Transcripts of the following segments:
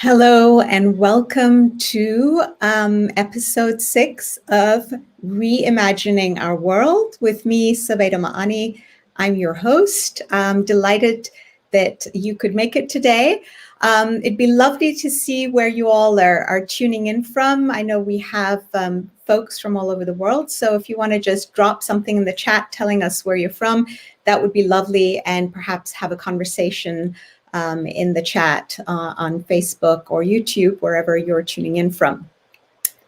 Hello and welcome to episode 6 of Reimagining Our World with me, Saveida Ma'ani. I'm your host. I'm delighted that you could make it today. It'd be lovely to see where you all are tuning in from. I know we have folks from all over the world, so if you want to just drop something in the chat telling us where you're from, that would be lovely, and perhaps have a conversation in the chat on Facebook or YouTube, wherever you're tuning in from.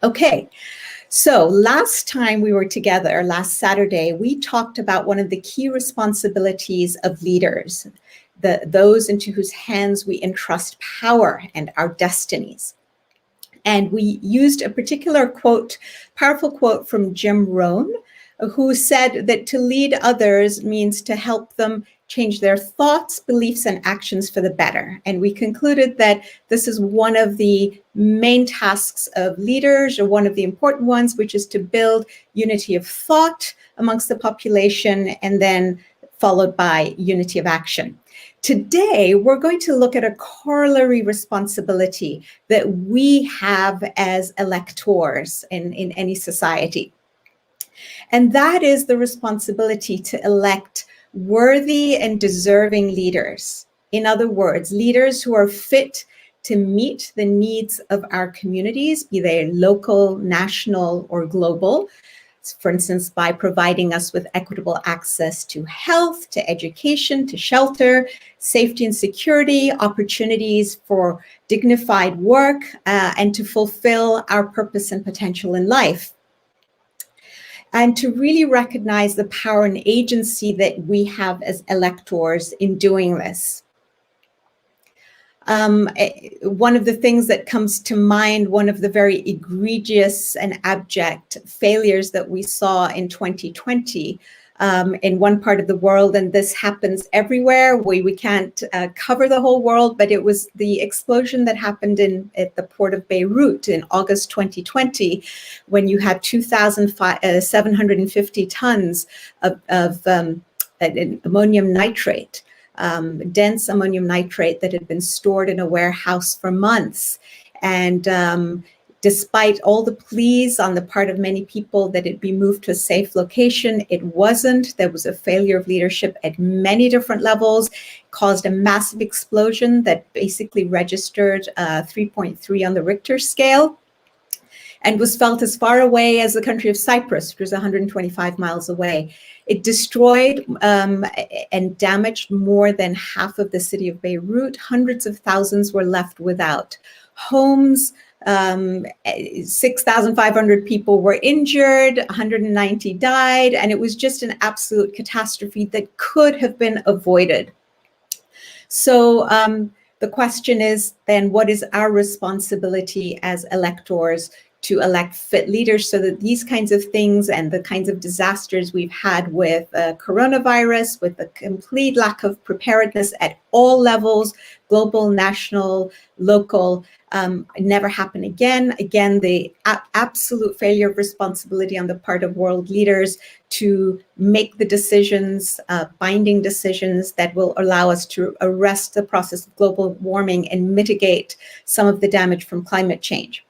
Okay, so last time we were together, last Saturday, we talked about one of the key responsibilities of leaders, those into whose hands we entrust power and our destinies. And we used a particular quote, powerful quote from Jim Rohn, who said that to lead others means to help them change their thoughts, beliefs, and actions for the better. And we concluded that this is one of the main tasks of leaders, or one of the important ones, which is to build unity of thought amongst the population, and then followed by unity of action. Today, we're going to look at a corollary responsibility that we have as electors in any society. And that is the responsibility to elect worthy and deserving leaders. In other words, leaders who are fit to meet the needs of our communities, be they local, national, or global. For instance, by providing us with equitable access to health, to education, to shelter, safety and security, opportunities for dignified work, and to fulfill our purpose and potential in life. And to really recognize the power and agency that we have as electors in doing this. One of the things that comes to mind, one of the very egregious and abject failures that we saw in 2020 in one part of the world, and this happens everywhere. We can't cover the whole world, but it was the explosion that happened at the port of Beirut in August 2020, when you had 2,750 tons of ammonium nitrate, dense ammonium nitrate that had been stored in a warehouse for months. And despite all the pleas on the part of many people that it be moved to a safe location, it wasn't. There was a failure of leadership at many different levels, caused a massive explosion that basically registered 3.3 on the Richter scale, and was felt as far away as the country of Cyprus, which was 125 miles away. It destroyed and damaged more than half of the city of Beirut. Hundreds of thousands were left without homes. 6,500 people were injured, 190 died, and it was just an absolute catastrophe that could have been avoided. So the question is then, what is our responsibility as electors to elect fit leaders so that these kinds of things and the kinds of disasters we've had with coronavirus, with the complete lack of preparedness at all levels, global, national, local, never happen again. Again, the absolute failure of responsibility on the part of world leaders to make the decisions, binding decisions that will allow us to arrest the process of global warming and mitigate some of the damage from climate change.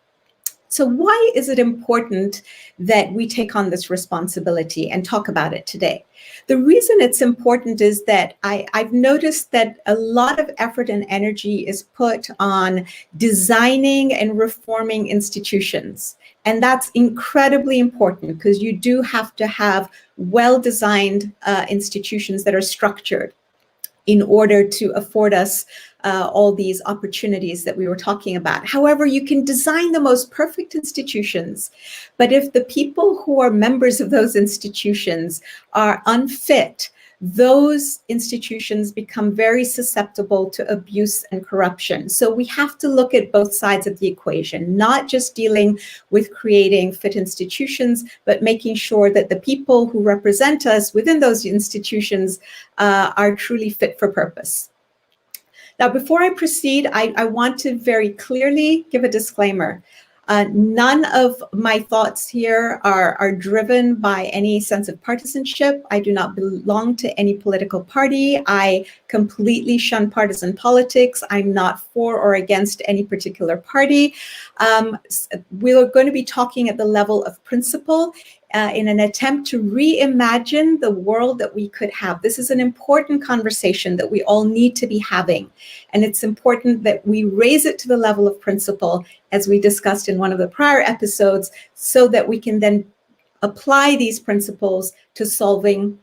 So why is it important that we take on this responsibility and talk about it today? The reason it's important is that I've noticed that a lot of effort and energy is put on designing and reforming institutions. And that's incredibly important, because you do have to have well-designed institutions that are structured in order to afford us all these opportunities that we were talking about. However, you can design the most perfect institutions, but if the people who are members of those institutions are unfit, those institutions become very susceptible to abuse and corruption. So we have to look at both sides of the equation, not just dealing with creating fit institutions, but making sure that the people who represent us within those institutions are truly fit for purpose. Now, before I proceed, I want to very clearly give a disclaimer. None of my thoughts here are driven by any sense of partisanship. I do not belong to any political party. I completely shun partisan politics. I'm not for or against any particular party. We're going to be talking at the level of principle in an attempt to reimagine the world that we could have. This is an important conversation that we all need to be having. And it's important that we raise it to the level of principle, as we discussed in one of the prior episodes, so that we can then apply these principles to solving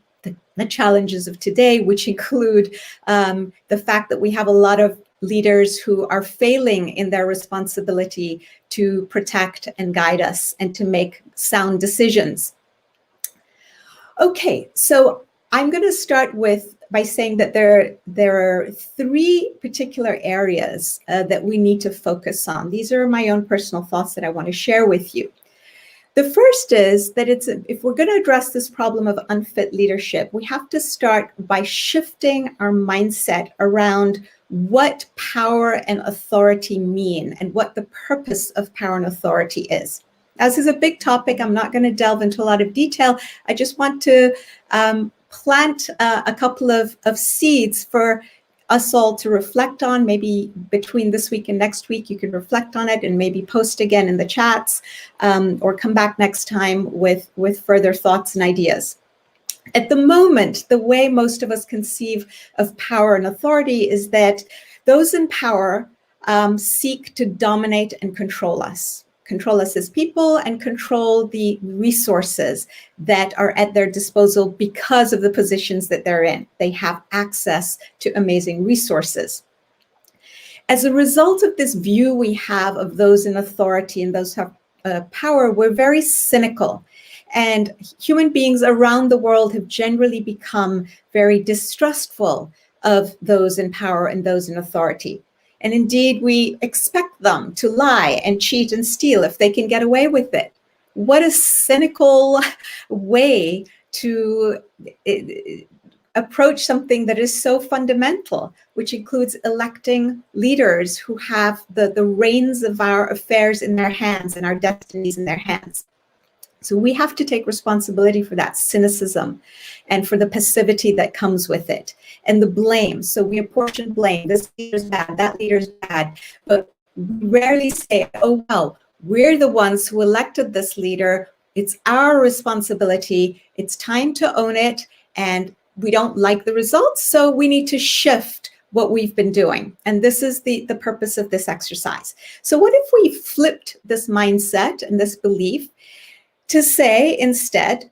the challenges of today, which include the fact that we have a lot of leaders who are failing in their responsibility to protect and guide us and to make sound decisions. Okay, so I'm going to start by saying that there are three particular areas that we need to focus on. These are my own personal thoughts that I want to share with you. The first is that if we're going to address this problem of unfit leadership, we have to start by shifting our mindset around what power and authority mean and what the purpose of power and authority is. As is a big topic, I'm not going to delve into a lot of detail. I just want to plant a couple of seeds for us all to reflect on. Maybe between this week and next week, you can reflect on it and maybe post again in the chats or come back next time with further thoughts and ideas. At the moment, the way most of us conceive of power and authority is that those in power seek to dominate and control us as people and control the resources that are at their disposal because of the positions that they're in. They have access to amazing resources. As a result of this view we have of those in authority and those who have power, we're very cynical. And human beings around the world have generally become very distrustful of those in power and those in authority. And indeed, we expect them to lie and cheat and steal if they can get away with it. What a cynical way to approach something that is so fundamental, which includes electing leaders who have the reins of our affairs in their hands and our destinies in their hands. So we have to take responsibility for that cynicism and for the passivity that comes with it and the blame. So we apportion blame. This leader's bad, that leader's bad. But we rarely say, oh, well, we're the ones who elected this leader. It's our responsibility. It's time to own it. And we don't like the results. So we need to shift what we've been doing. And this is the purpose of this exercise. So what if we flipped this mindset and this belief to say instead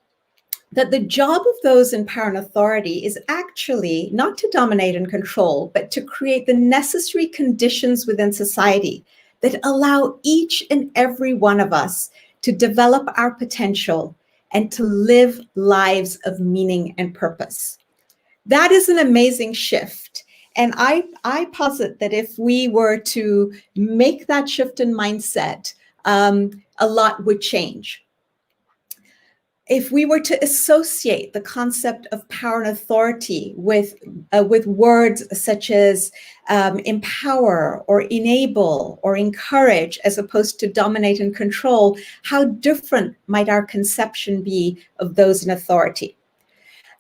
that the job of those in power and authority is actually not to dominate and control, but to create the necessary conditions within society that allow each and every one of us to develop our potential and to live lives of meaning and purpose. That is an amazing shift. And I posit that if we were to make that shift in mindset, a lot would change. If we were to associate the concept of power and authority with words such as empower or enable or encourage, as opposed to dominate and control, how different might our conception be of those in authority?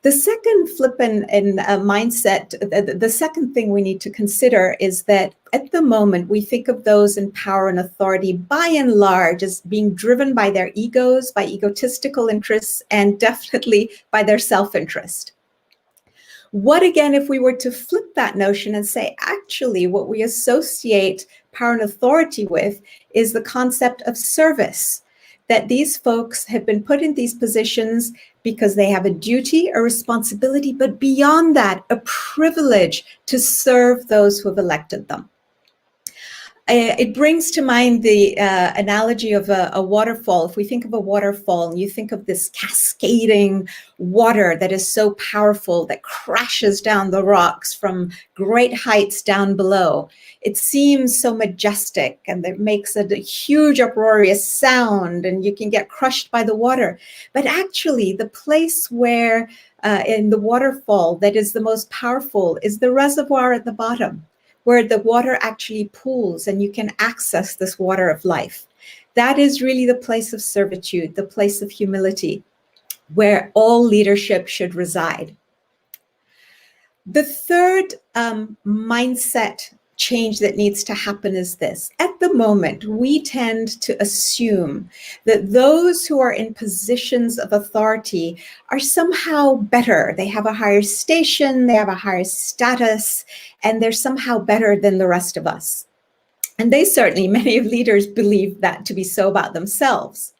The second flip in mindset, the second thing we need to consider is that at the moment, we think of those in power and authority by and large as being driven by their egos, by egotistical interests, and definitely by their self-interest. What again if we were to flip that notion and say, actually, what we associate power and authority with is the concept of service, that these folks have been put in these positions because they have a duty, a responsibility, but beyond that, a privilege to serve those who have elected them. It brings to mind the analogy of a waterfall. If we think of a waterfall and you think of this cascading water that is so powerful that crashes down the rocks from great heights down below, it seems so majestic and it makes a huge uproarious sound and you can get crushed by the water. But actually the place where in the waterfall that is the most powerful is the reservoir at the bottom, where the water actually pools and you can access this water of life. That is really the place of servitude, the place of humility, where all leadership should reside. The third mindset change that needs to happen is this. At the moment, we tend to assume that those who are in positions of authority are somehow better. They have a higher station, they have a higher status, and they're somehow better than the rest of us. And they certainly, many of leaders believe that to be so about themselves.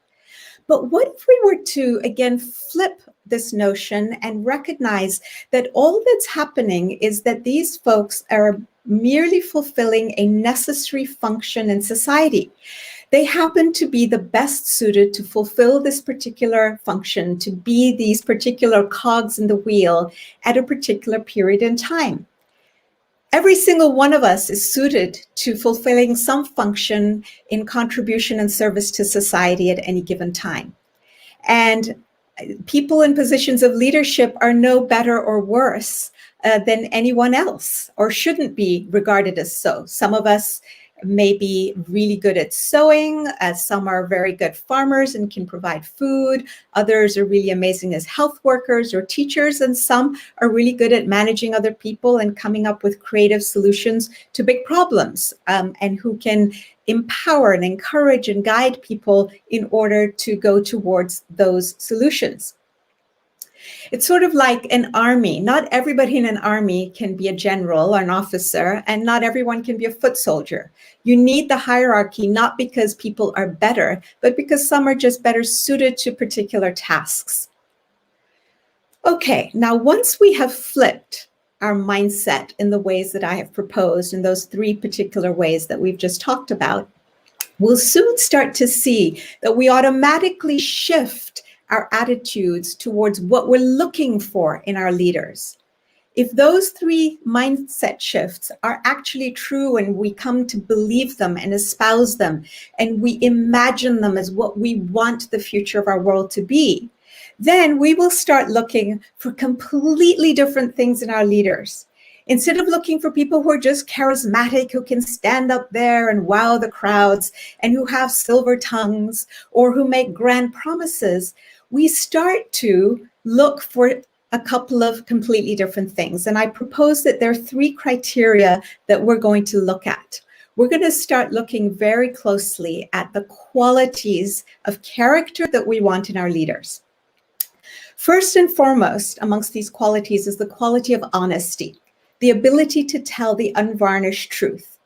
But what if we were to, again, flip this notion and recognize that all that's happening is that these folks are merely fulfilling a necessary function in society? They happen to be the best suited to fulfill this particular function, to be these particular cogs in the wheel at a particular period in time. Every single one of us is suited to fulfilling some function in contribution and service to society at any given time. And people in positions of leadership are no better or worse than anyone else, or shouldn't be regarded as so. Some of us may be really good at sewing, some are very good farmers and can provide food, others are really amazing as health workers or teachers, and some are really good at managing other people and coming up with creative solutions to big problems, and who can empower and encourage and guide people in order to go towards those solutions. It's sort of like an army. Not everybody in an army can be a general or an officer, and not everyone can be a foot soldier. You need the hierarchy, not because people are better, but because some are just better suited to particular tasks. Okay, now once we have flipped our mindset in the ways that I have proposed, in those three particular ways that we've just talked about, we'll soon start to see that we automatically shift our attitudes towards what we're looking for in our leaders. If those three mindset shifts are actually true and we come to believe them and espouse them, and we imagine them as what we want the future of our world to be, then we will start looking for completely different things in our leaders. Instead of looking for people who are just charismatic, who can stand up there and wow the crowds, and who have silver tongues, or who make grand promises, we start to look for a couple of completely different things. And I propose that there are three criteria that we're going to look at. We're going to start looking very closely at the qualities of character that we want in our leaders. First and foremost amongst these qualities is the quality of honesty, the ability to tell the unvarnished truth.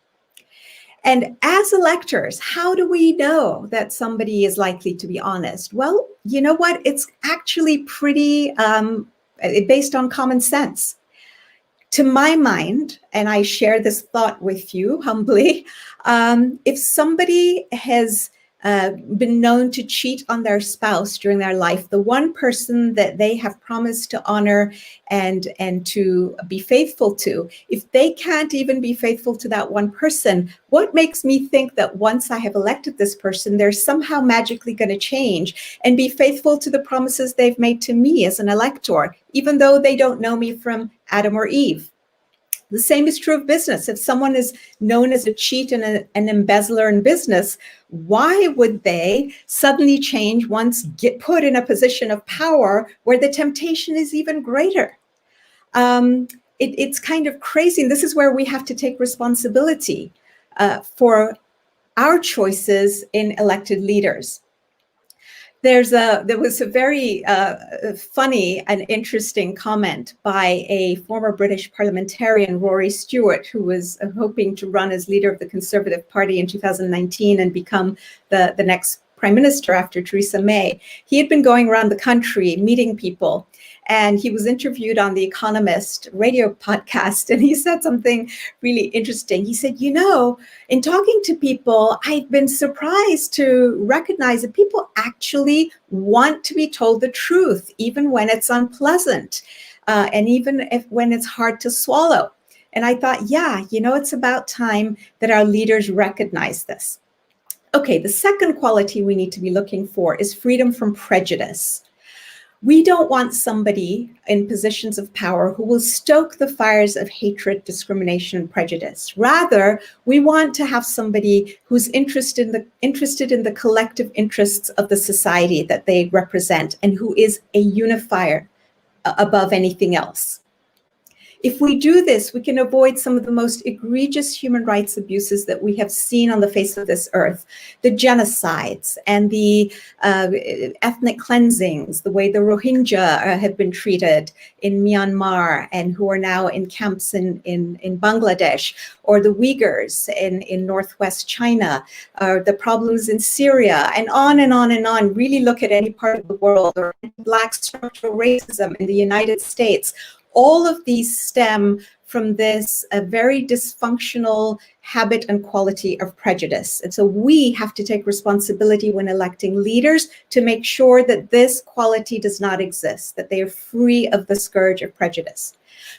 And as electors, how do we know that somebody is likely to be honest? Well, you know what? It's actually pretty based on common sense. To my mind, and I share this thought with you humbly, if somebody has been known to cheat on their spouse during their life, the one person that they have promised to honor and to be faithful to, if they can't even be faithful to that one person, what makes me think that once I have elected this person, they're somehow magically going to change and be faithful to the promises they've made to me as an elector, even though they don't know me from Adam or Eve? The same is true of business. If someone is known as a cheat and an embezzler in business, why would they suddenly change once get put in a position of power where the temptation is even greater? It's kind of crazy. And this is where we have to take responsibility for our choices in elected leaders. There was a very funny and interesting comment by a former British parliamentarian, Rory Stewart, who was hoping to run as leader of the Conservative Party in 2019 and become the next prime minister after Theresa May. He had been going around the country meeting people, and he was interviewed on the Economist radio podcast, and he said something really interesting. He said, you know, in talking to people, I've been surprised to recognize that people actually want to be told the truth, even when it's unpleasant, and even when it's hard to swallow. And I thought, yeah, you know, it's about time that our leaders recognize this. Okay, the second quality we need to be looking for is freedom from prejudice. We don't want somebody in positions of power who will stoke the fires of hatred, discrimination, and prejudice. Rather, we want to have somebody who's interested in the collective interests of the society that they represent and who is a unifier above anything else. If we do this, we can avoid some of the most egregious human rights abuses that we have seen on the face of this earth, the genocides and the ethnic cleansings, the way the Rohingya have been treated in Myanmar and who are now in camps in Bangladesh, or the Uyghurs in Northwest China, or the problems in Syria, and on and on and on. Really look at any part of the world, or Black structural racism in the United States. All of these stem from this very dysfunctional habit and quality of prejudice. And so we have to take responsibility when electing leaders to make sure that this quality does not exist, that they are free of the scourge of prejudice.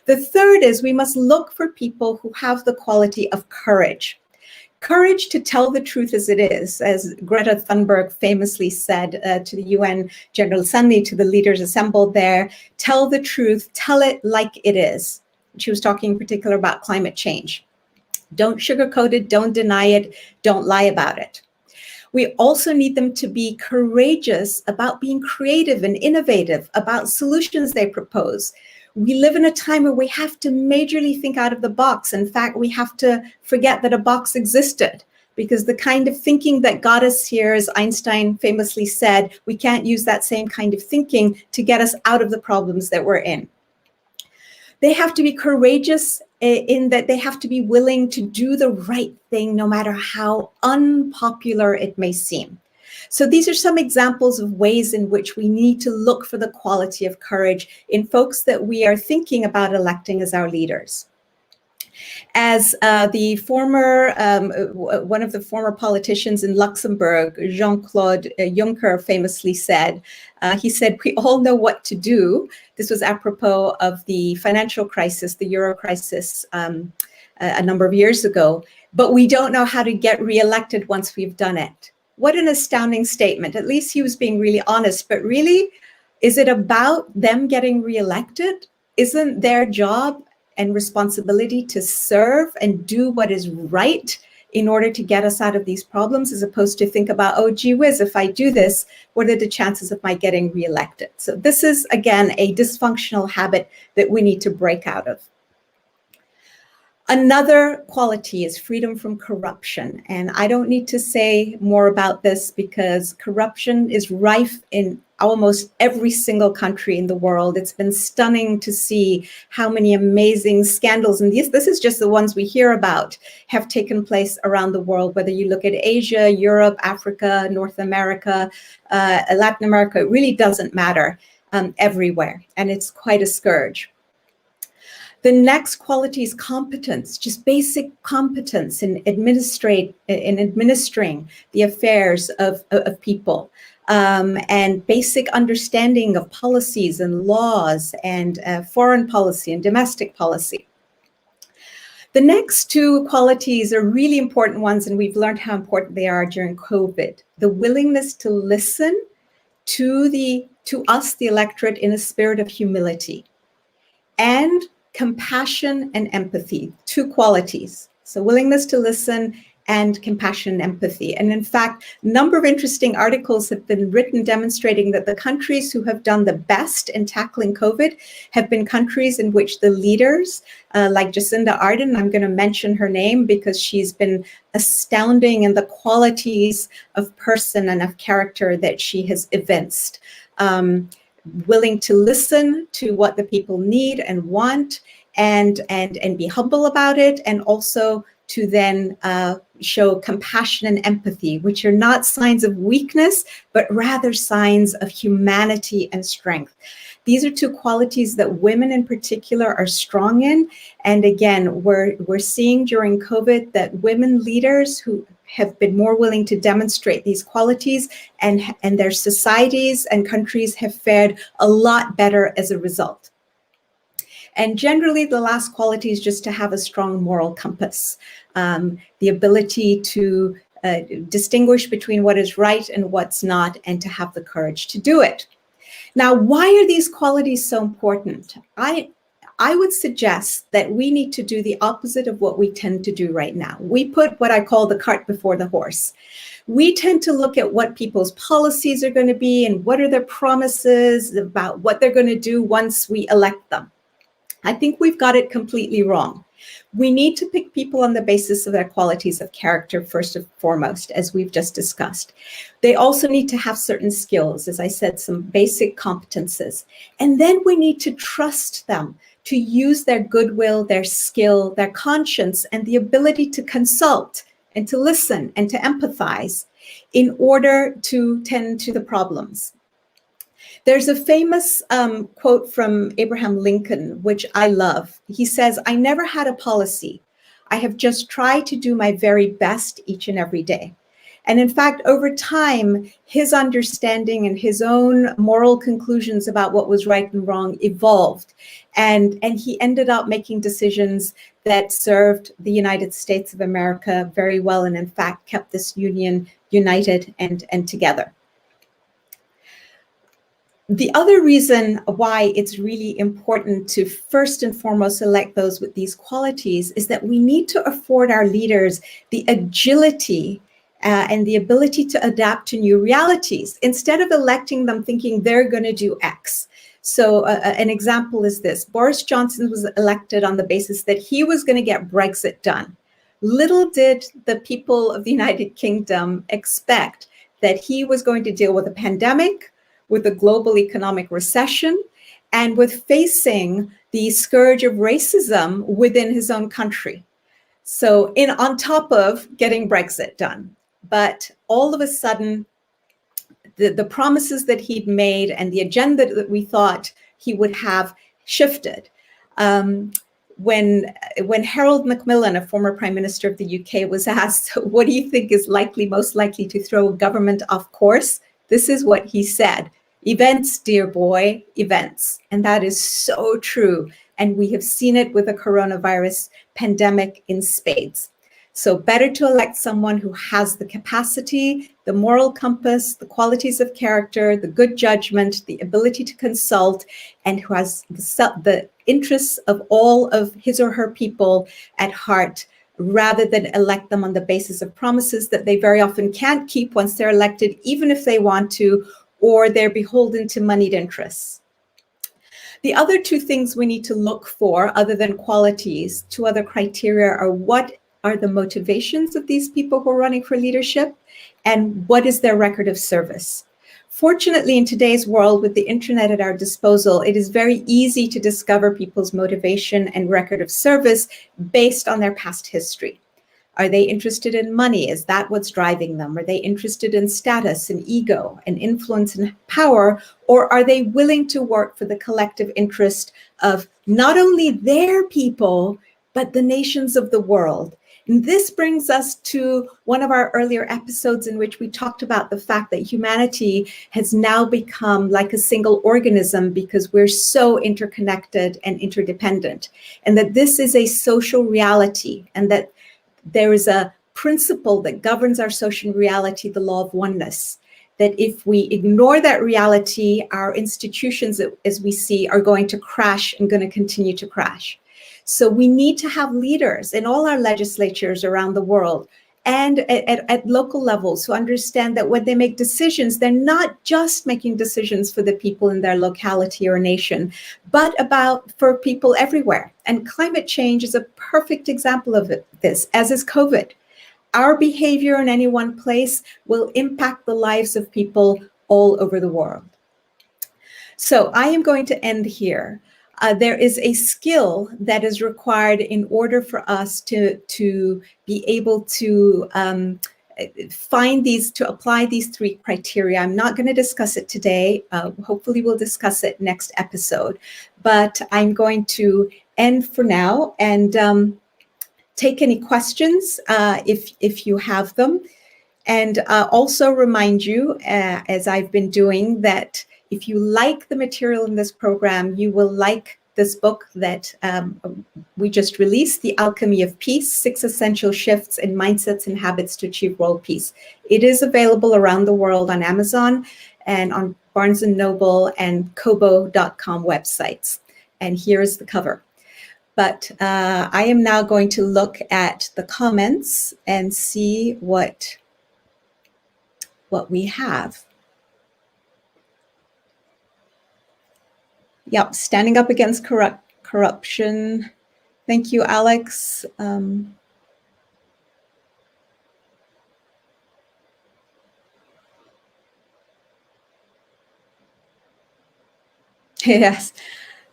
The third is we must look for people who have the quality of courage. Courage to tell the truth as it is, as Greta Thunberg famously said to the UN General Assembly, to the leaders assembled there, tell the truth, tell it like it is. She was talking in particular about climate change. Don't sugarcoat it, don't deny it, don't lie about it. We also need them to be courageous about being creative and innovative about solutions they propose. We live in a time where we have to majorly think out of the box. In fact, we have to forget that a box existed, because the kind of thinking that got us here, as Einstein famously said, we can't use that same kind of thinking to get us out of the problems that we're in. They have to be courageous in that they have to be willing to do the right thing, no matter how unpopular it may seem. So these are some examples of ways in which we need to look for the quality of courage in folks that we are thinking about electing as our leaders. As the former, one of the former politicians in Luxembourg, Jean-Claude Juncker, famously said, he said, "We all know what to do." This was apropos of the financial crisis, the Euro crisis, a number of years ago, "but we don't know how to get reelected once we've done it." What an astounding statement. At least he was being really honest, but really, is it about them getting reelected? Isn't their job and responsibility to serve and do what is right in order to get us out of these problems, as opposed to think about, oh, gee whiz, if I do this, what are the chances of my getting reelected? So this is, again, a dysfunctional habit that we need to break out of. Another quality is freedom from corruption. And I don't need to say more about this, because corruption is rife in almost every single country in the world. It's been stunning to see how many amazing scandals, and this is just the ones we hear about, have taken place around the world, whether you look at Asia, Europe, Africa, North America, Latin America, it really doesn't matter, everywhere. And it's quite a scourge. The next quality is competence, just basic competence in administering the affairs of people, and basic understanding of policies and laws and foreign policy and domestic policy. The next two qualities are really important ones, and we've learned how important they are during COVID. The willingness to listen to us, the electorate, in a spirit of humility, and compassion and empathy, two qualities. So willingness to listen and compassion and empathy. And in fact, a number of interesting articles have been written demonstrating that the countries who have done the best in tackling COVID have been countries in which the leaders, like Jacinda Ardern, I'm going to mention her name because she's been astounding in the qualities of person and of character that she has evinced. Willing to listen to what the people need and want, and be humble about it, and also to then show compassion and empathy, which are not signs of weakness, but rather signs of humanity and strength. These are two qualities that women in particular are strong in. And again, we're seeing during COVID that women leaders who have been more willing to demonstrate these qualities, and their societies and countries have fared a lot better as a result. And generally, the last quality is just to have a strong moral compass, the ability to distinguish between what is right and what's not, and to have the courage to do it. Now, why are these qualities so important? I would suggest that we need to do the opposite of what we tend to do right now. We put what I call the cart before the horse. We tend to look at what people's policies are going to be and what are their promises about what they're going to do once we elect them. I think we've got it completely wrong. We need to pick people on the basis of their qualities of character, first and foremost, as we've just discussed. They also need to have certain skills, as I said, some basic competences. And then we need to trust them to use their goodwill, their skill, their conscience, and the ability to consult and to listen and to empathize in order to tend to the problems. There's a famous quote from Abraham Lincoln, which I love. He says, "I never had a policy. I have just tried to do my very best each and every day." And in fact, over time, his understanding and his own moral conclusions about what was right and wrong evolved. And he ended up making decisions that served the United States of America very well, and in fact, kept this union united and together. The other reason why it's really important to first and foremost select those with these qualities is that we need to afford our leaders the agility and the ability to adapt to new realities instead of electing them thinking they're going to do X. So an example is this. Boris Johnson was elected on the basis that he was going to get Brexit done. Little did the people of the United Kingdom expect that he was going to deal with a pandemic, with a global economic recession, and with facing the scourge of racism within his own country. So on top of getting Brexit done. But all of a sudden, the promises that he'd made and the agenda that we thought he would have shifted. When Harold Macmillan, a former Prime Minister of the UK, was asked, "What do you think is most likely to throw government off course?" This is what he said: "Events, dear boy, events." And that is so true. And we have seen it with the coronavirus pandemic in spades. So better to elect someone who has the capacity, the moral compass, the qualities of character, the good judgment, the ability to consult, and who has the interests of all of his or her people at heart, rather than elect them on the basis of promises that they very often can't keep once they're elected, even if they want to, or they're beholden to moneyed interests. The other two things we need to look for, other than qualities, two other criteria are: what are the motivations of these people who are running for leadership, and what is their record of service? Fortunately, in today's world, with the internet at our disposal, it is very easy to discover people's motivation and record of service based on their past history. Are they interested in money? Is that what's driving them? Are they interested in status and ego and influence and power? Or are they willing to work for the collective interest of not only their people, but the nations of the world? And this brings us to one of our earlier episodes in which we talked about the fact that humanity has now become like a single organism because we're so interconnected and interdependent, and that this is a social reality, and that there is a principle that governs our social reality, the law of oneness, that if we ignore that reality, our institutions, as we see, are going to crash and going to continue to crash. So we need to have leaders in all our legislatures around the world and at local levels who understand that when they make decisions, they're not just making decisions for the people in their locality or nation, but for people everywhere. And climate change is a perfect example of this, as is COVID. Our behavior in any one place will impact the lives of people all over the world. So I am going to end here. There is a skill that is required in order for us to be able to apply these three criteria. I'm not going to discuss it today. Hopefully we'll discuss it next episode, but I'm going to end for now and take any questions if you have them. And also remind you, as I've been doing, that if you like the material in this program, you will like this book that we just released, The Alchemy of Peace, 6 Essential Shifts in Mindsets and Habits to Achieve World Peace. It is available around the world on Amazon and on Barnes & Noble and Kobo.com websites. And here's the cover. But I am now going to look at the comments and see what we have. Yep, standing up against corruption. Thank you, Alex.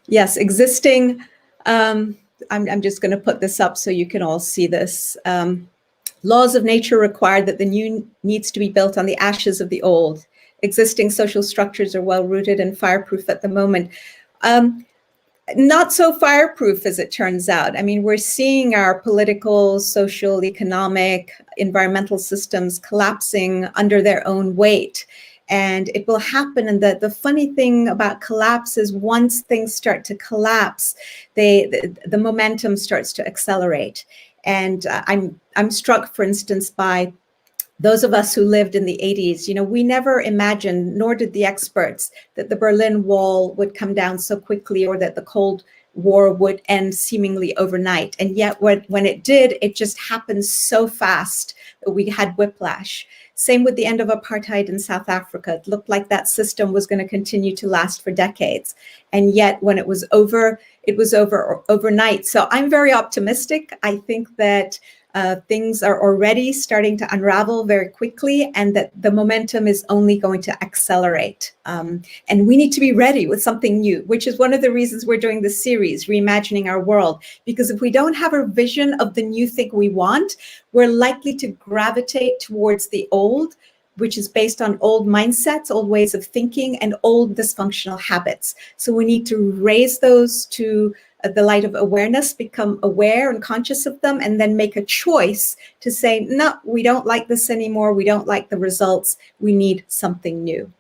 Yes, existing. I'm just going to put this up so you can all see this. Laws of nature require that the new needs to be built on the ashes of the old. Existing social structures are well rooted and fireproof at the moment. Not so fireproof as it turns out. I mean, we're seeing our political, social, economic, environmental systems collapsing under their own weight. And it will happen. And the funny thing about collapse is once things start to collapse, the momentum starts to accelerate. And I'm struck, for instance, by those of us who lived in the 80s. You know, we never imagined, nor did the experts, that the Berlin Wall would come down so quickly or that the Cold War would end seemingly overnight. And yet when it did, it just happened so fast that we had whiplash. Same with the end of apartheid in South Africa. It looked like that system was going to continue to last for decades. And yet when it was over overnight. So I'm very optimistic. I think that things are already starting to unravel very quickly, and that the momentum is only going to accelerate. And we need to be ready with something new, which is one of the reasons we're doing this series, Reimagining Our World. Because if we don't have a vision of the new thing we want, we're likely to gravitate towards the old, which is based on old mindsets, old ways of thinking, and old dysfunctional habits. So we need to raise those to the light of awareness, become aware and conscious of them, and then make a choice to say, no, we don't like this anymore. We don't like the results. We need something new.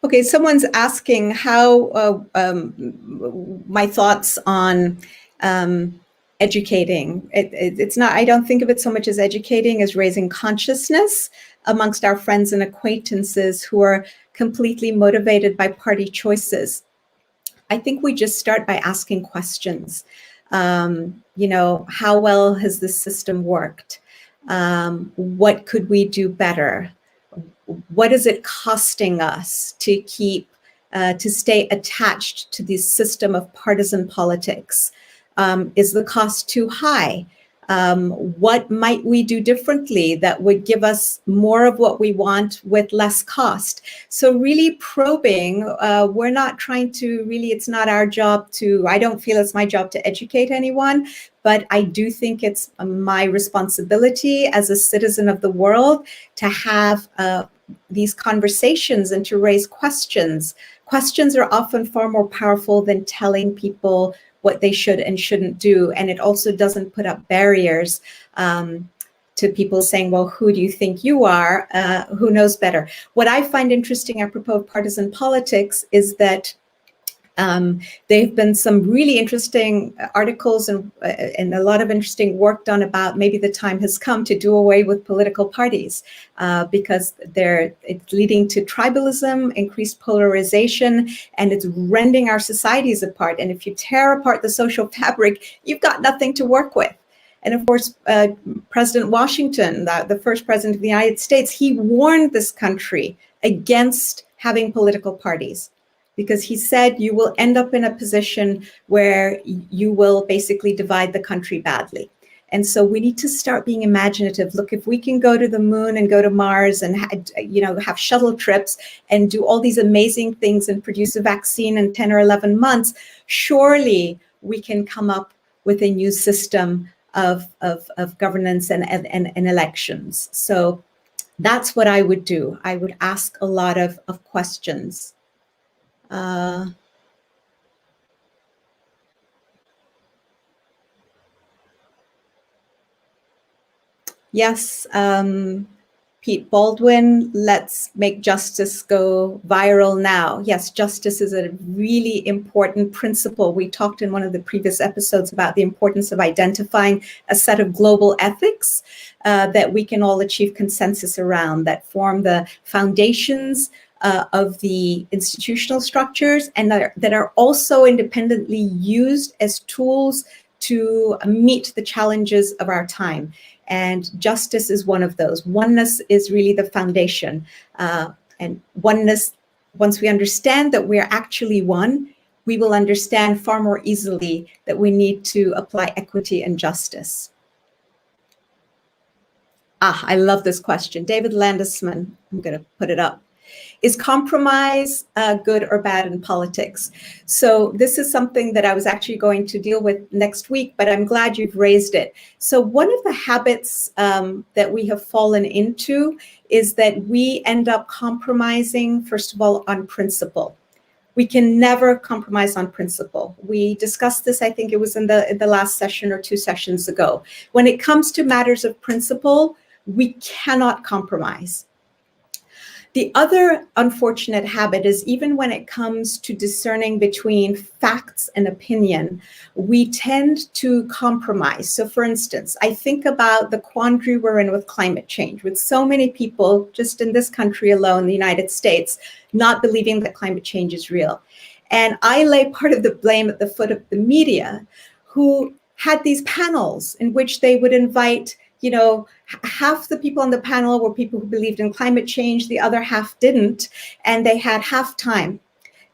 Okay, someone's asking how my thoughts on educating. It's not, I don't think of it so much as educating as raising consciousness amongst our friends and acquaintances who are completely motivated by party choices. I think we just start by asking questions. You know, how well has this system worked? What could we do better? What is it costing us to keep, to stay attached to this system of partisan politics? Is the cost too high? What might we do differently that would give us more of what we want with less cost? So really probing, we're not trying to really, it's not our job to, I don't feel it's my job to educate anyone, but I do think it's my responsibility as a citizen of the world to have these conversations and to raise questions. Questions are often far more powerful than telling people what they should and shouldn't do. And it also doesn't put up barriers to people saying, well, who do you think you are? Who knows better? What I find interesting apropos of partisan politics is that there have been some really interesting articles and a lot of interesting work done about maybe the time has come to do away with political parties because it's leading to tribalism, increased polarization, and it's rending our societies apart. And if you tear apart the social fabric, you've got nothing to work with. And of course, President Washington, the first president of the United States, he warned this country against having political parties, because he said you will end up in a position where you will basically divide the country badly. And so we need to start being imaginative. Look, if we can go to the moon and go to Mars and have shuttle trips and do all these amazing things and produce a vaccine in 10 or 11 months, surely we can come up with a new system of governance and elections. So that's what I would do. I would ask a lot of questions. Yes, Pete Baldwin, let's make justice go viral now. Yes, justice is a really important principle. We talked in one of the previous episodes about the importance of identifying a set of global ethics that we can all achieve consensus around, that form the foundations of the institutional structures, and that are also independently used as tools to meet the challenges of our time. And justice is one of those. Oneness is really the foundation. And oneness, once we understand that we're actually one, we will understand far more easily that we need to apply equity and justice. I love this question. David Landesman, I'm going to put it up. Is compromise good or bad in politics? So this is something that I was actually going to deal with next week, but I'm glad you've raised it. So one of the habits that we have fallen into is that we end up compromising, first of all, on principle. We can never compromise on principle. We discussed this, I think it was in the last session or 2 sessions ago. When it comes to matters of principle, we cannot compromise. The other unfortunate habit is, even when it comes to discerning between facts and opinion, we tend to compromise. So for instance, I think about the quandary we're in with climate change, with so many people just in this country alone, the United States, not believing that climate change is real. And I lay part of the blame at the foot of the media, who had these panels in which they would invite, half the people on the panel were people who believed in climate change, the other half didn't, and they had halftime.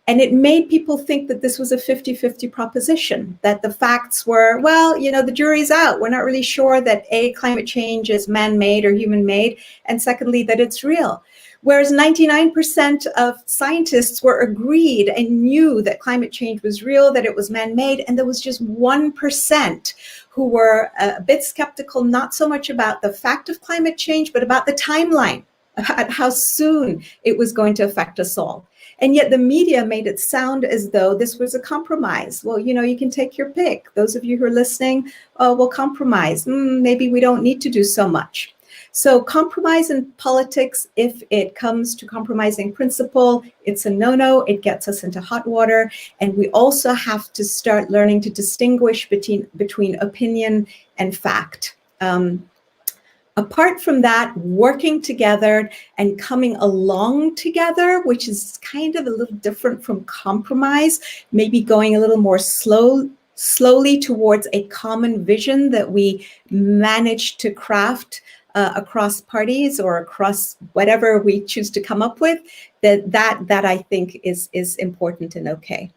And it made people think that this was a 50-50 proposition, that the facts were, well, the jury's out. We're not really sure that A, climate change is man-made or human-made, and secondly, that it's real. Whereas 99% of scientists were agreed and knew that climate change was real, that it was man-made, and there was just 1% who were a bit skeptical, not so much about the fact of climate change, but about the timeline, about how soon it was going to affect us all. And yet the media made it sound as though this was a compromise. Well, you can take your pick. Those of you who are listening, we'll compromise. Maybe we don't need to do so much. So compromise in politics, if it comes to compromising principle, it's a no-no. It gets us into hot water. And we also have to start learning to distinguish between opinion and fact. Apart from that, working together and coming along together, which is kind of a little different from compromise, maybe going a little more slowly towards a common vision that we manage to craft across parties or across whatever we choose to come up with, that I think is important and okay.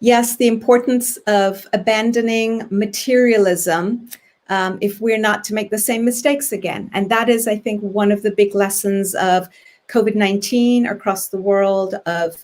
Yes, the importance of abandoning materialism if we're not to make the same mistakes again. And that is, I think, one of the big lessons of COVID-19 across the world, of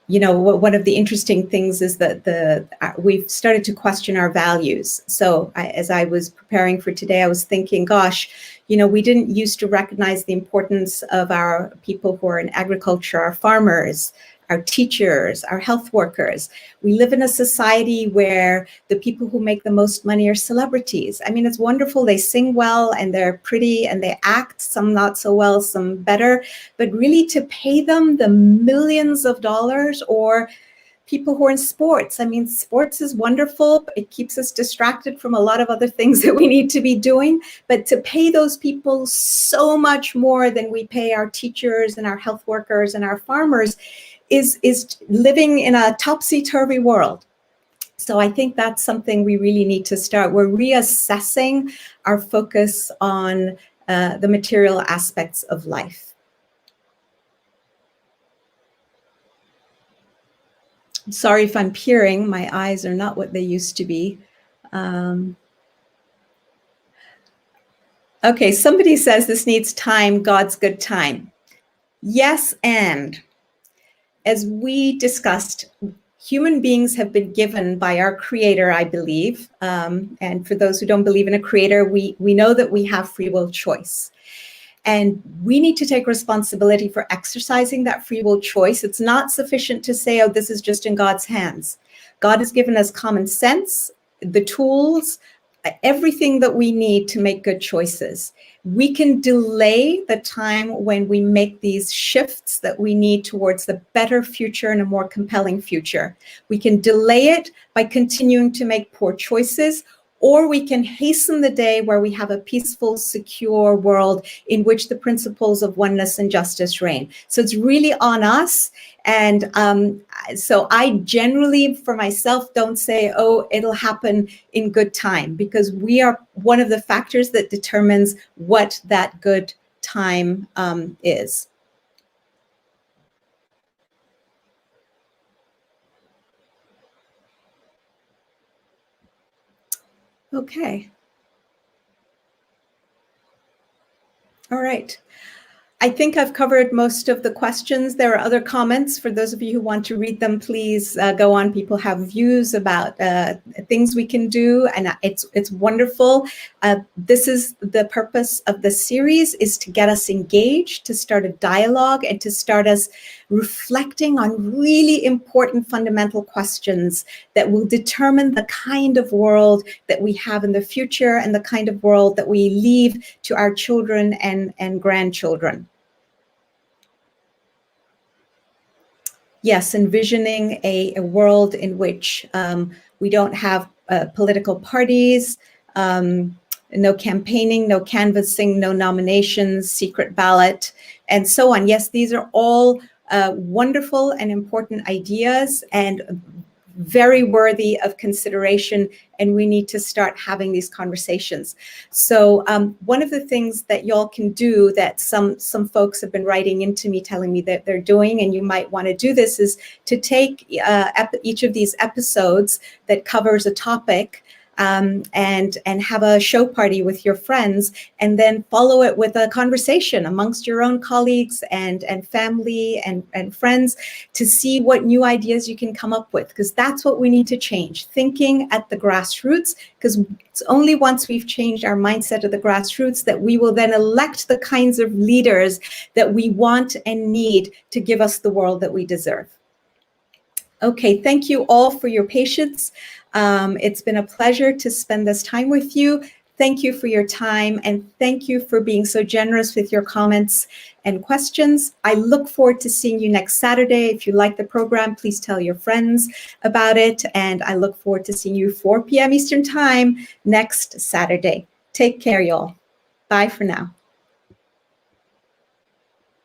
one of the interesting things is that we've started to question our values. So as I was preparing for today, I was thinking, gosh, we didn't used to recognize the importance of our people who are in agriculture, our farmers, our teachers, our health workers. We live in a society where the people who make the most money are celebrities. I mean, it's wonderful. They sing well and they're pretty and they act, some not so well, some better. But really to pay them the millions of dollars, or people who are in sports. I mean, sports is wonderful. It keeps us distracted from a lot of other things that we need to be doing. But to pay those people so much more than we pay our teachers and our health workers and our farmers is living in a topsy-turvy world. So I think that's something we really need to start. We're reassessing our focus on the material aspects of life. Sorry if I'm peering. My eyes are not what they used to be. Okay, somebody says this needs time, God's good time. Yes, and as we discussed, human beings have been given by our creator, I believe. And for those who don't believe in a creator, we know that we have free will choice. And we need to take responsibility for exercising that free will choice. It's not sufficient to say, oh, this is just in God's hands. God has given us common sense, the tools, everything that we need to make good choices. We can delay the time when we make these shifts that we need towards the better future and a more compelling future. We can delay it by continuing to make poor choices, or we can hasten the day where we have a peaceful, secure world in which the principles of oneness and justice reign. So it's really on us. And so I generally, for myself, don't say, oh, it'll happen in good time, because we are one of the factors that determines what that good time is. Okay. All right. I think I've covered most of the questions. There are other comments. For those of you who want to read them, please go on. People have views about things we can do, and it's wonderful. This is the purpose of the series, is to get us engaged, to start a dialogue, and to start us reflecting on really important fundamental questions that will determine the kind of world that we have in the future and the kind of world that we leave to our children and grandchildren. Yes, envisioning a world in which we don't have political parties, no campaigning, no canvassing, no nominations, secret ballot, and so on. Yes, these are all wonderful and important ideas and very worthy of consideration, and we need to start having these conversations. So one of the things that y'all can do, that some folks have been writing into me telling me that they're doing, and you might want to do this, is to take each of these episodes that covers a topic and have a show party with your friends, and then follow it with a conversation amongst your own colleagues and family and friends, to see what new ideas you can come up with, because that's what we need to change, thinking at the grassroots, because it's only once we've changed our mindset at the grassroots that we will then elect the kinds of leaders that we want and need to give us the world that we deserve. Okay, thank you all for your patience. It's been a pleasure to spend this time with you. Thank you for your time, and thank you for being so generous with your comments and questions. I look forward to seeing you next Saturday. If you like the program, please tell your friends about it, and I look forward to seeing you 4 p.m. Eastern Time next Saturday. Take care, y'all. Bye for now.